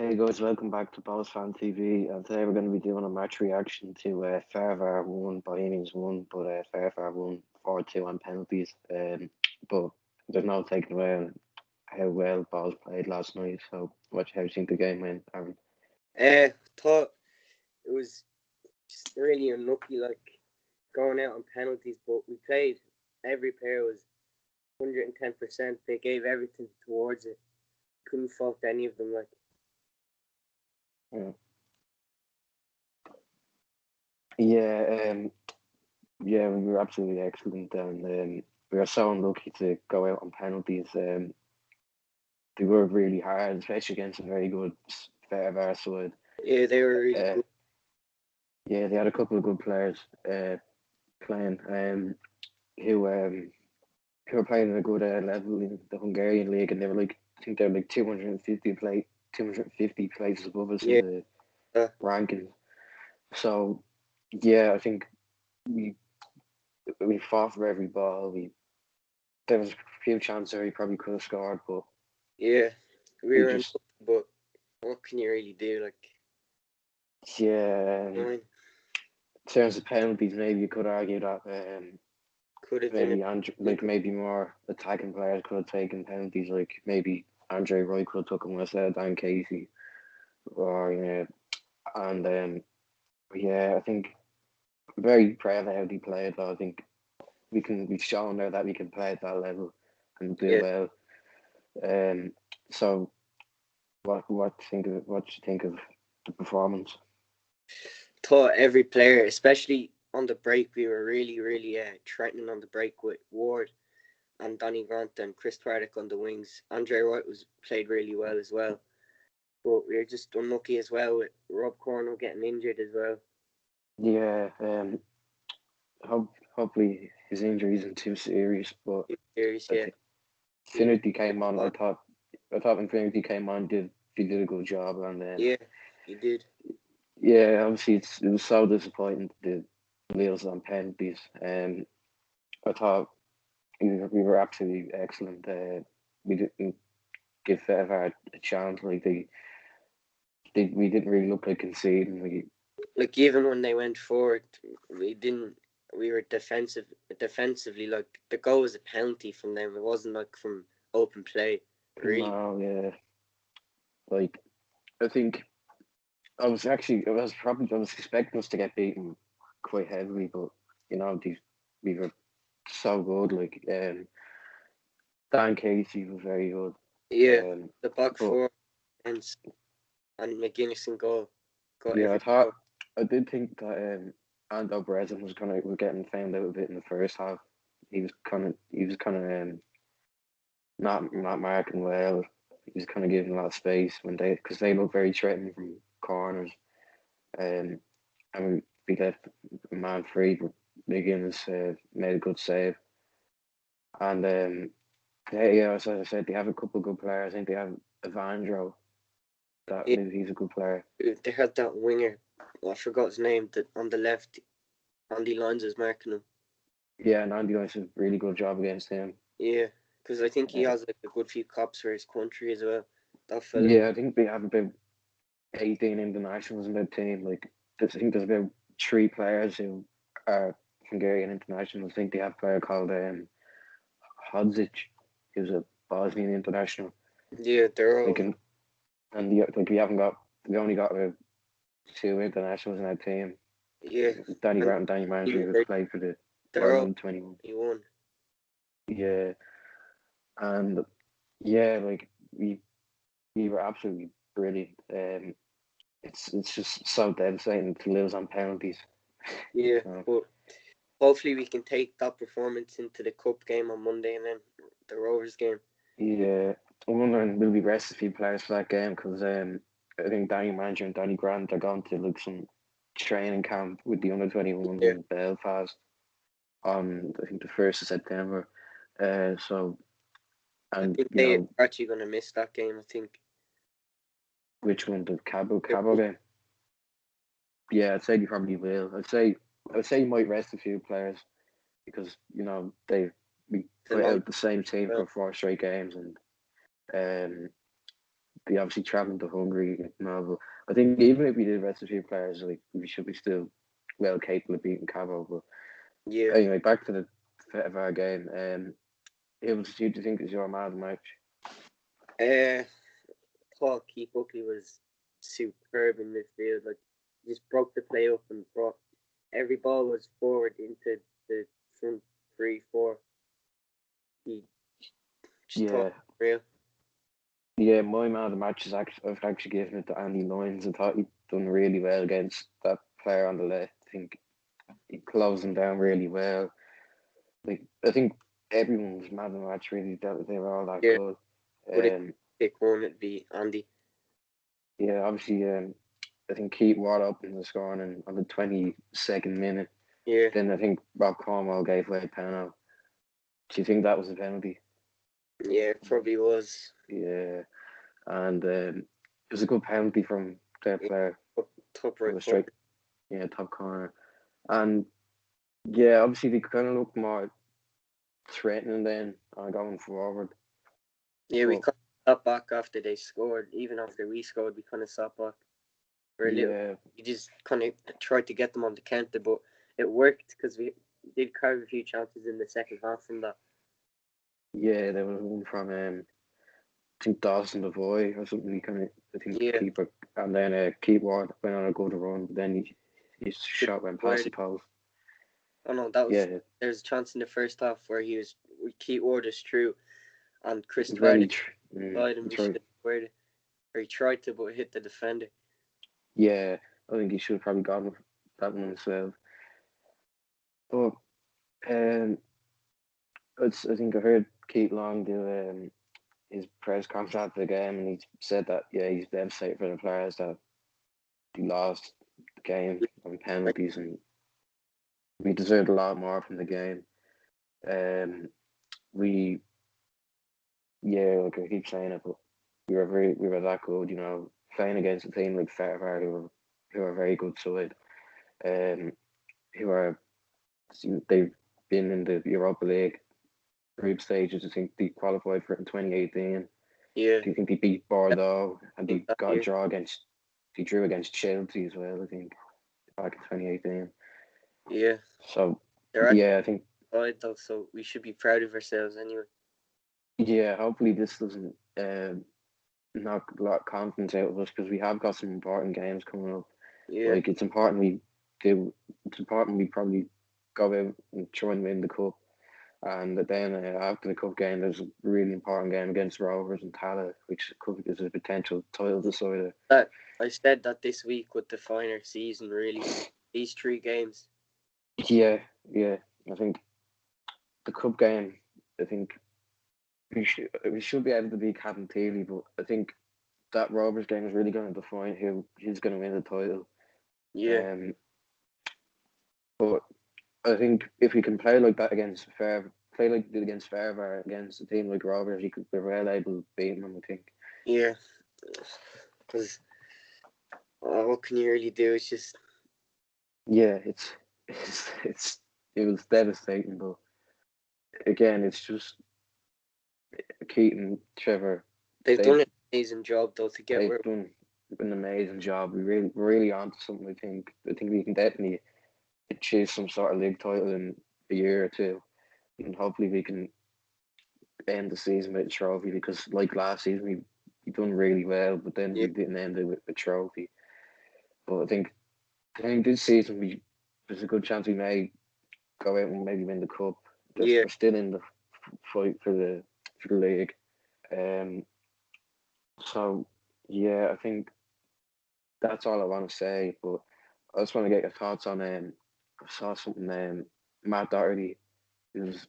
Hey guys, welcome back to Balls Fan TV. And today we're going to be doing a match reaction to Fairvar won by innings one, but Fairvar won 4-2 on penalties. But there's no taking away on how well Balls played last night. So, how do you think the game went, Aaron? Thought it was just really unlucky, like going out on penalties. But we played. Every player was 110%. They gave everything towards it. Couldn't fault any of them. Like Yeah, yeah, we were absolutely excellent, and we were so unlucky to go out on penalties. They were really hard, especially against a very good Fairvar side. yeah, they were really Uh, good. yeah, they had a couple of good players playing. Who were playing at a good level in the Hungarian league, and they were like, I think they're like 250 places above us in Yeah, the uh, rankings. So yeah, I think we we fought for every ball. There was a few chances where he probably could have scored, but yeah, we we were just unlucky. But what can you really do? Like, yeah. I mean, In terms of penalties, maybe you could argue that could have been. maybe maybe more attacking players could have taken penalties. Like maybe Andre Roy could have took them instead of Dan Casey, or and yeah, I think very proud of how he played. Though I think we've shown now that we can play at that level and do Yeah, well. Um, so what do you think of the performance? thought every player, especially on the break, we were really threatening on the break with Ward and Donny Grant and Chris Twardick on the wings. Andre Wright was played really well as well. But we were just unlucky as well with Rob Cornell getting injured as well. Yeah, hopefully his injury isn't too serious, but Serious, I yeah. think He, Infinity came on. I thought Infinity came on did a good job, and then yeah, he did. yeah, obviously it was so disappointing to lose on penalties. I thought we were absolutely excellent. We didn't give Federer a chance. Like we didn't really look like conceding. Like even when they went forward, we didn't. We were defensively. Like the goal was a penalty from them. It wasn't like from open play. Really. No, yeah, like I think I was expecting us to get beaten quite heavily, but we were so good. Like Dan Casey was very good. Yeah, Um, the back but four and McGuinness and goal got yeah, every goal. I did think that Ando Brezen was getting found out a bit in the first half. He was kind of not marking well. He was kind of giving a lot of space because they look very threatening from corners. Um, and we left a man free, but McGuinness made a good save. And yeah, as I said, they have a couple of good players. I think they have Evandro. That Yeah, maybe he's a good player. they had that winger. I forgot his name. That on the left, Andy Lyons is marking him. Yeah, and Andy does a really good job against him. Yeah, because I think he Uh, has like a good few cups for his country as well. That fella. yeah, I think they have about 18 internationals in their team. Like, I think there's about three players who are Hungarian internationals. I think they have a player called Hodzic, who's a Bosnian international. Yeah, they're Like, all. like we only got about two internationals in our team. Yeah, Danny and Grant and Danny Mandry, who they're, played for the they're World all Under 21. 21. Yeah, and yeah, like we were absolutely brilliant. It's just so devastating to lose on penalties. Yeah, So but hopefully we can take that performance into the cup game on Monday and then the Rovers game. yeah, I'm wondering will we rest a few players for that game because I think Danny Manager and Danny Grant are going to like some training camp with the under 21s Yeah, in Belfast on I think the 1st of September. So I and think they are actually going to miss that game. I think. which one the They're Cabo game? Yeah, I'd say you probably will. I'd say you might rest a few players because we put long. out the same team for 4 straight games and um be obviously traveling to Hungary now. But I think even if we did rest a few players, like we should be still well capable of beating Cabo. But Yeah. anyway, back to the fit of our game. Who do you think is your man of the match? Uh, Paul Keith Buckley was superb in midfield. Like, just broke the play up and brought every ball was forward into the front 3-4. He just thought Yeah, real. yeah. My man of the match is actually I've actually given it to Andy Lyons. I thought he'd done really well against that player on the left. I think he closed him down really well. Like I think everyone was man of the match really. That they were all that Yeah, good. but if Um, pick one, it'd be Andy. yeah, obviously. I think Keith Watt opened the scoring on the 22nd minute. Yeah, Then I think Rob Cornwall gave away a penalty. Do you think that was a penalty? yeah, probably was. Yeah, and it was a good penalty from their Yeah, player top from right the corner. straight, yeah, top corner. And yeah, obviously they kind of looked more threatening then going forward. Yeah, we But kind of sat back after they scored. Even after we scored, we kind of sat back for a little. yeah, We just kind of tried to get them on the counter, but it worked because we did carve a few chances in the second half from that. yeah, there was one from I think Dawson the boy or something. He kind of I think Yeah, keeper, and then Keith Ward went on a good run. But then his shot went past where the post. oh no, that was Yeah, there's a chance in the first half where he was Keith Orders through and Chris he very, Twardick side and he we should tried. have squared it. Or he tried to but hit the defender. Yeah, I think he should have probably gone with that one himself. But um, I think I heard Keith Long do his press conference after the game, and he said that yeah, he's devastated for the players that he lost the game on Like, penalties, and we deserved a lot more from the game. Um, we yeah, like I keep saying it, but we were that good, you know, playing against a team like Fairfire who are a very good side, um, who are they've been in the Europa League group stages. I think they qualified for it in 2018. yeah, Do you think they beat Bordeaux and think they that got a year. draw against? They drew against Chelsea as well. I think back in 2018. Yeah. So They're actually yeah, I think right though, so we should be proud of ourselves anyway. yeah. Hopefully this doesn't knock a lot of confidence out of us because we have got some important games coming up. Yeah. Like it's important we do. It's important we probably go out and try and win the cup. And then after the cup game, there's a really important game against Rovers and Tala, which is a potential title decider. That I said that this week with the final season really. These three games. Yeah, yeah. I think the cup game. I think we should be able to beat Cabinteely, but I think that Rovers game is really going to define who's going to win the title. Yeah. Um, but I think if we can play like that against play like we did against Fairbar, against a team like Rovers, you could be well able to beat them. I think. Yeah. Because what can you really do? It's just Yeah, it was devastating, but again, it's just Keaton, Trevor. they've done They've an amazing job though to get they've where done an amazing job. We're really onto something. I think we can definitely achieve some sort of league title in a year or two, and hopefully we can end the season with a trophy. Because like last season, we done really well, but then yeah, we didn't end it with a trophy. But I think this season there's a good chance we may go out and maybe win the cup. yeah. We're still in the fight for the league. Um, so yeah, I think that's all I want to say. But I just want to get your thoughts on. I saw something. Matt Doherty, who's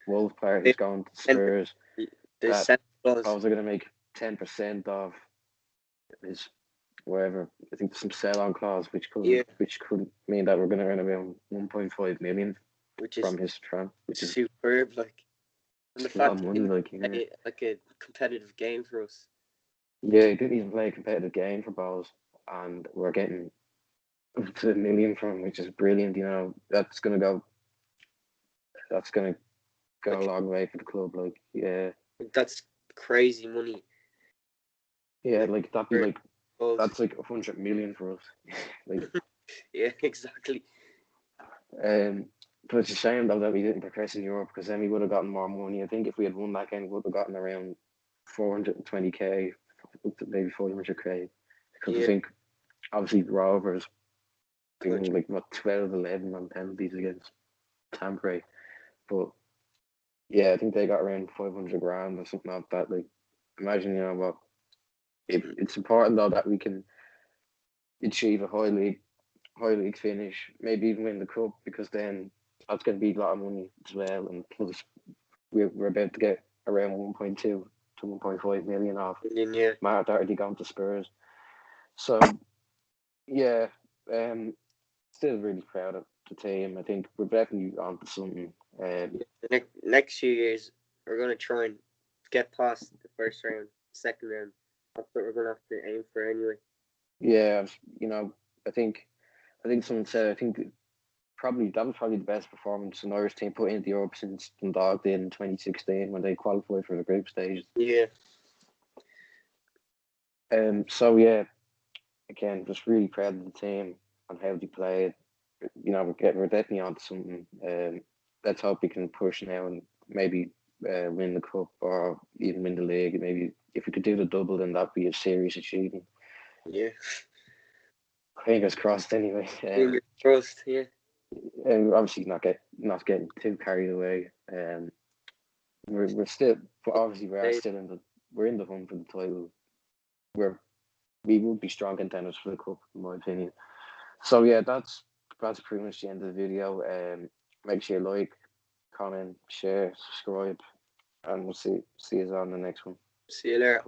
Wolves player, They who's going to and Spurs. the That Santa Claus. Wolves are going to make 10% of his wherever. I think some sell-on clause, Yeah, which could mean that we're going to earn around 1.5 million which is from his transfer, which is superb. Like, and the a lot fact of he money. didn't Like yeah, play like a competitive game for us. yeah, he didn't even play a competitive game for Bowles, and we're getting up to a million from him, which is brilliant. You know, that's gonna go a Like, long way for the club. Like, yeah, that's crazy money. Yeah, like that'd be like Goals. that's like 100 million for us. Like, Yeah, exactly. um, but it's a shame though that we didn't progress in Europe because then we would have gotten more money. I think if we had won that game, we would have gotten around 420k, up to maybe 500k. Because I Yeah, think obviously Rovers much. being like what 12-11 on penalties against Tampere, but yeah, I think they got around 500 grand or something like that. Like, imagine what it's important though that we can achieve a high league finish, maybe even win the cup because then that's going to be a lot of money as well. And plus, we're about to get around 1.2 to 1.5 million off Yeah, Matt Doherty going to Spurs. So yeah, still really proud of the team. I think we're definitely on to something. the next few years, we're gonna try and get past the first round, second round. That's what we're gonna have to aim for anyway. Yeah, I think someone said I think probably that was probably the best performance an Irish team put into Europe since Dundalk did in 2016 when they qualified for the group stage. Yeah, So yeah, again, just really proud of the team and how they played. We're definitely on to something. Let's hope we can push now and maybe win the cup or even win the league. Maybe if we could do the double, then that'd be a serious achievement. yeah. Fingers crossed. Anyway, Fingers crossed. Yeah, and obviously not getting too carried away. We're still obviously we're in the hunt for the title. We will be strong contenders for the cup, in my opinion. So yeah, that's pretty much the end of the video. Make sure you like, comment, share, subscribe, and we'll see you on the next one. see you later.